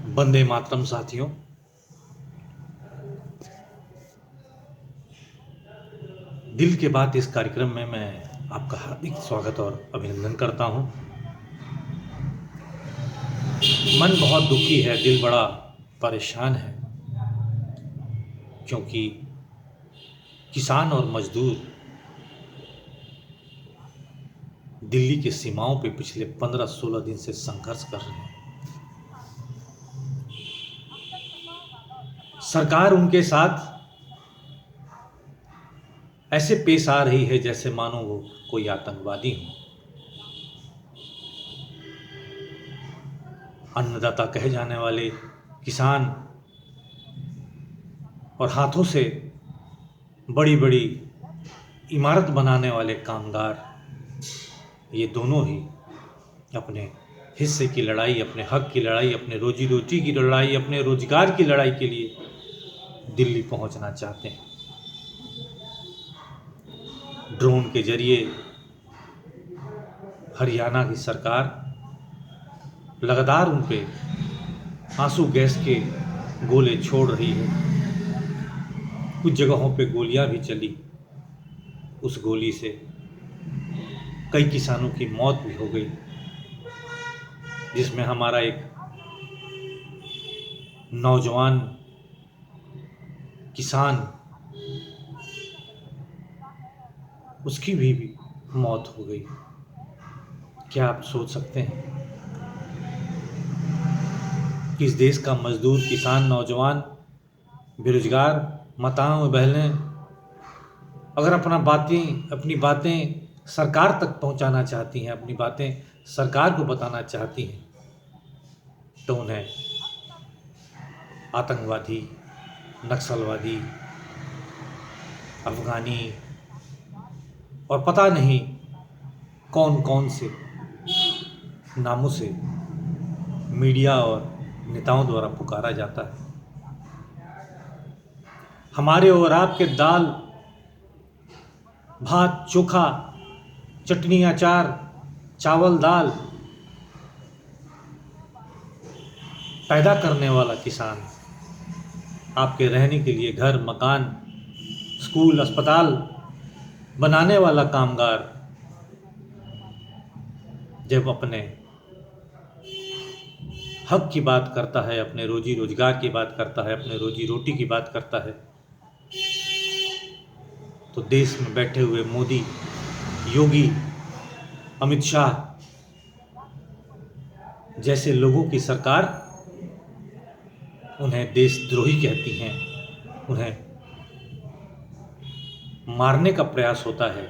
वंदे मातरम साथियों। दिल के बात इस कार्यक्रम में मैं आपका हार्दिक स्वागत और अभिनंदन करता हूं। मन बहुत दुखी है, दिल बड़ा परेशान है, क्योंकि किसान और मजदूर दिल्ली की सीमाओं पे पिछले 15-16 दिन से संघर्ष कर रहे हैं। सरकार उनके साथ ऐसे पेश आ रही है जैसे मानो वो कोई आतंकवादी हो। अन्नदाता कहे जाने वाले किसान और हाथों से बड़ी बड़ी इमारत बनाने वाले कामगार, ये दोनों ही अपने हिस्से की लड़ाई, अपने हक की लड़ाई, अपने रोजी रोटी की लड़ाई, अपने रोजगार की लड़ाई के लिए दिल्ली पहुंचना चाहते हैं। ड्रोन के जरिए हरियाणा की सरकार लगातार उन पे आंसू गैस के गोले छोड़ रही है। कुछ जगहों पे गोलियां भी चली, उस गोली से कई किसानों की मौत भी हो गई, जिसमें हमारा एक नौजवान किसान, उसकी भी मौत हो गई। क्या आप सोच सकते हैं कि इस देश का मजदूर, किसान, नौजवान, बेरोजगार, माताएं बहनें अगर अपनी बातें सरकार तक पहुंचाना चाहती हैं, अपनी बातें सरकार को बताना चाहती हैं, तो उन्हें आतंकवादी, नक्सलवादी, अफगानी और पता नहीं कौन कौन से नामों से मीडिया और नेताओं द्वारा पुकारा जाता है। हमारे और आपके दाल भात चोखा, चटनी अचार, चावल दाल पैदा करने वाला किसान, आपके रहने के लिए घर मकान, स्कूल अस्पताल बनाने वाला कामगार, जब अपने हक की बात करता है, अपने रोजी रोजगार की बात करता है, अपने रोजी रोटी की बात करता है, तो देश में बैठे हुए मोदी, योगी, अमित शाह जैसे लोगों की सरकार उन्हें देशद्रोही कहती हैं, उन्हें मारने का प्रयास होता है,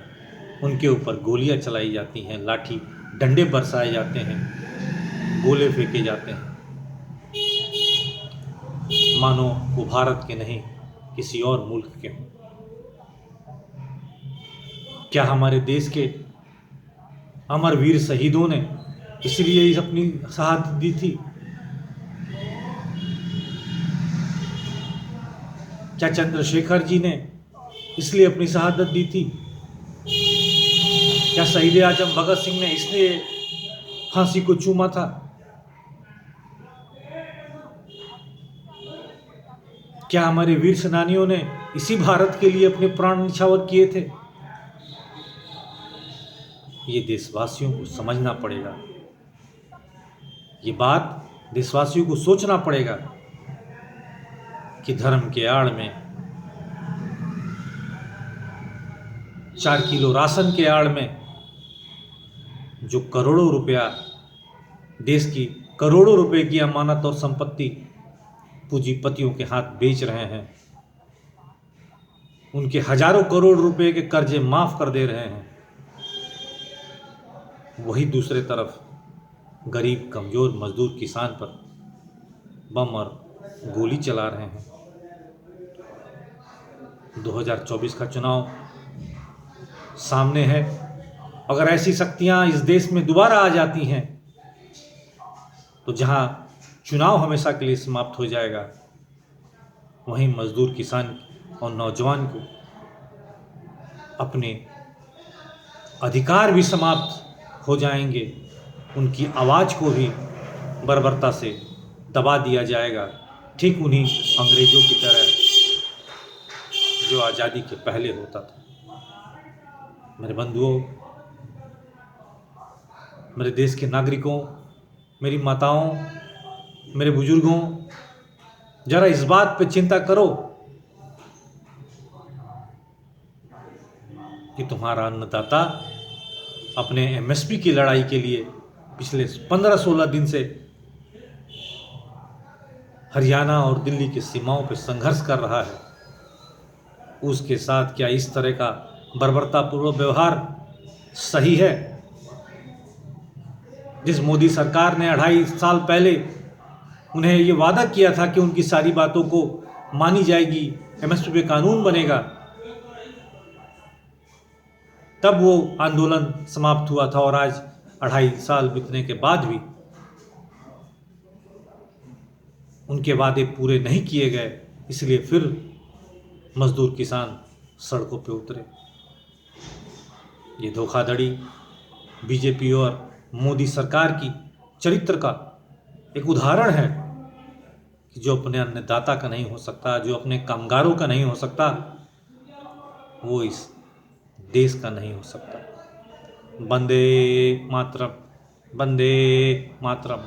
उनके ऊपर गोलियां चलाई जाती हैं, लाठी डंडे बरसाए जाते हैं, गोले फेंके जाते हैं, मानो वो भारत के नहीं किसी और मुल्क के हों। क्या हमारे देश के अमर वीर शहीदों ने इसलिए अपनी शहादत दी थी? क्या चंद्रशेखर जी ने इसलिए अपनी शहादत दी थी? क्या शहीद आजम भगत सिंह ने इसलिए फांसी को चूमा था? क्या हमारे वीर सेनानियों ने इसी भारत के लिए अपने प्राण न्यौछावर किए थे? ये देशवासियों को समझना पड़ेगा, ये बात देशवासियों को सोचना पड़ेगा कि धर्म के आड़ में, 4 किलो राशन के आड़ में जो करोड़ों रुपया, देश की करोड़ों रुपए की अमानत और संपत्ति पूंजीपतियों के हाथ बेच रहे हैं, उनके हजारों करोड़ रुपए के कर्जे माफ कर दे रहे हैं, वही दूसरे तरफ गरीब कमजोर मजदूर किसान पर बम और गोली चला रहे हैं। 2024 का चुनाव सामने है। अगर ऐसी शक्तियां इस देश में दोबारा आ जाती हैं तो जहां चुनाव हमेशा के लिए समाप्त हो जाएगा, वहीं मजदूर, किसान और नौजवान को अपने अधिकार भी समाप्त हो जाएंगे, उनकी आवाज़ को भी बर्बरता से दबा दिया जाएगा, ठीक उन्हीं अंग्रेज़ों की तरह जो आज़ादी के पहले होता था। मेरे बंधुओं, मेरे देश के नागरिकों, मेरी माताओं, मेरे बुजुर्गों, ज़रा इस बात पे चिंता करो कि तुम्हारा अन्नदाता अपने एमएसपी की लड़ाई के लिए पिछले 15-16 दिन से हरियाणा और दिल्ली की सीमाओं पर संघर्ष कर रहा है। उसके साथ क्या इस तरह का बर्बरतापूर्वक व्यवहार सही है? जिस मोदी सरकार ने 2.5 साल पहले उन्हें ये वादा किया था कि उनकी सारी बातों को मानी जाएगी, एमएसपी पे कानून बनेगा, तब वो आंदोलन समाप्त हुआ था और आज 2.5 साल बीतने के बाद भी उनके वादे पूरे नहीं किए गए, इसलिए फिर मजदूर किसान सड़कों पे उतरे। ये धोखाधड़ी बीजेपी और मोदी सरकार की चरित्र का एक उदाहरण है कि जो अपने अन्नदाता का नहीं हो सकता, जो अपने कामगारों का नहीं हो सकता, वो इस देश का नहीं हो सकता। वंदे मातरम, वंदे मातरम।